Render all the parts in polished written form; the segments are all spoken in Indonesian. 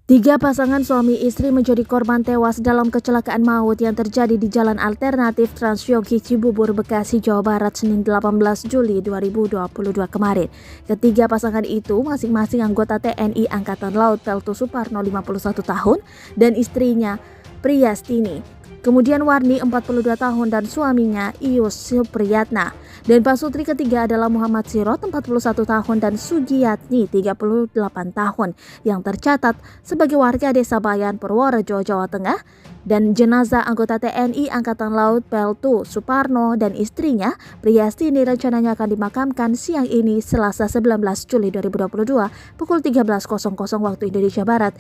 Tiga pasangan suami istri menjadi korban tewas dalam kecelakaan maut yang terjadi di Jalan Alternatif Transyogi Cibubur, Bekasi, Jawa Barat, Senin 18 Juli 2022 kemarin. Ketiga pasangan itu masing-masing anggota TNI Angkatan Laut Peltu Suparno 51 tahun dan istrinya Priyastini. Kemudian Warni 42 tahun dan suaminya Ius Supriyatna. Dan pasutri ketiga adalah Muhammad Sirot 41 tahun dan Sugiyatni 38 tahun yang tercatat sebagai warga Desa Bayan, Purworejo, Jawa Tengah. Dan jenazah anggota TNI Angkatan Laut Peltu Suparno dan istrinya Priyastini rencananya akan dimakamkan siang ini Selasa 19 Juli 2022 pukul 13.00 waktu Indonesia Barat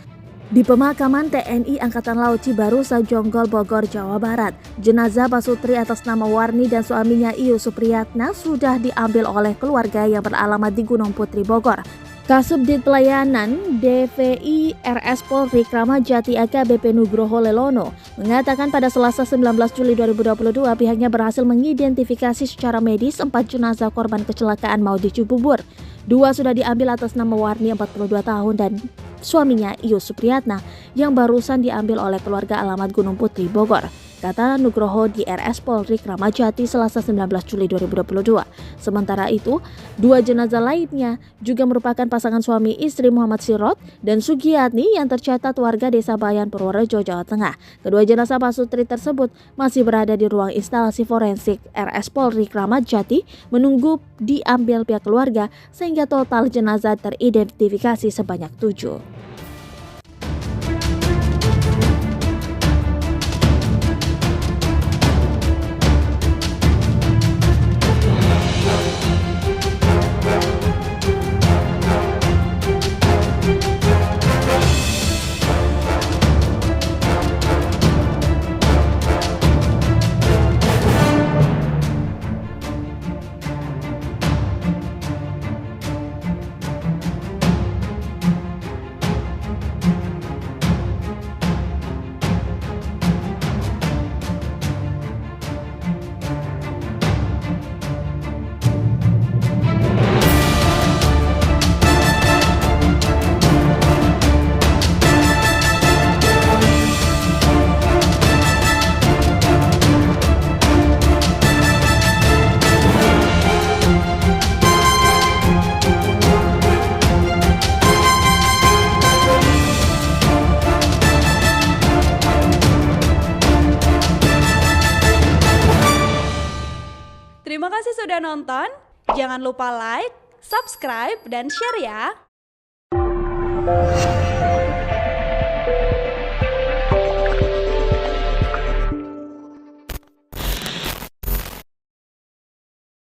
di pemakaman TNI Angkatan Laut Cibarusa, Jonggol, Bogor, Jawa Barat. Jenazah pasutri atas nama Warni dan suaminya Ius Supriyatna sudah diambil oleh keluarga yang beralamat di Gunung Putri, Bogor. Kasubdit Pelayanan DVI RS Polri Kramat Jati AKBP Nugroho Lelono mengatakan pada Selasa 19 Juli 2022 pihaknya berhasil mengidentifikasi secara medis 4 jenazah korban kecelakaan maut di Cibubur. 2 sudah diambil atas nama Warni 42 tahun dan suaminya Ius Supriyatna yang barusan diambil oleh keluarga alamat Gunung Putri, Bogor, kata Nugroho di RS Polri Kramat Jati Selasa 19 Juli 2022. Sementara itu, 2 jenazah lainnya juga merupakan pasangan suami istri Muhammad Sirot dan Sugiyatni yang tercatat warga Desa Bayan, Purworejo, Jawa Tengah. Kedua jenazah pasutri tersebut masih berada di ruang instalasi forensik RS Polri Kramat Jati menunggu diambil pihak keluarga sehingga total jenazah teridentifikasi sebanyak 7. Terima kasih sudah nonton. Jangan lupa like, subscribe, dan share ya.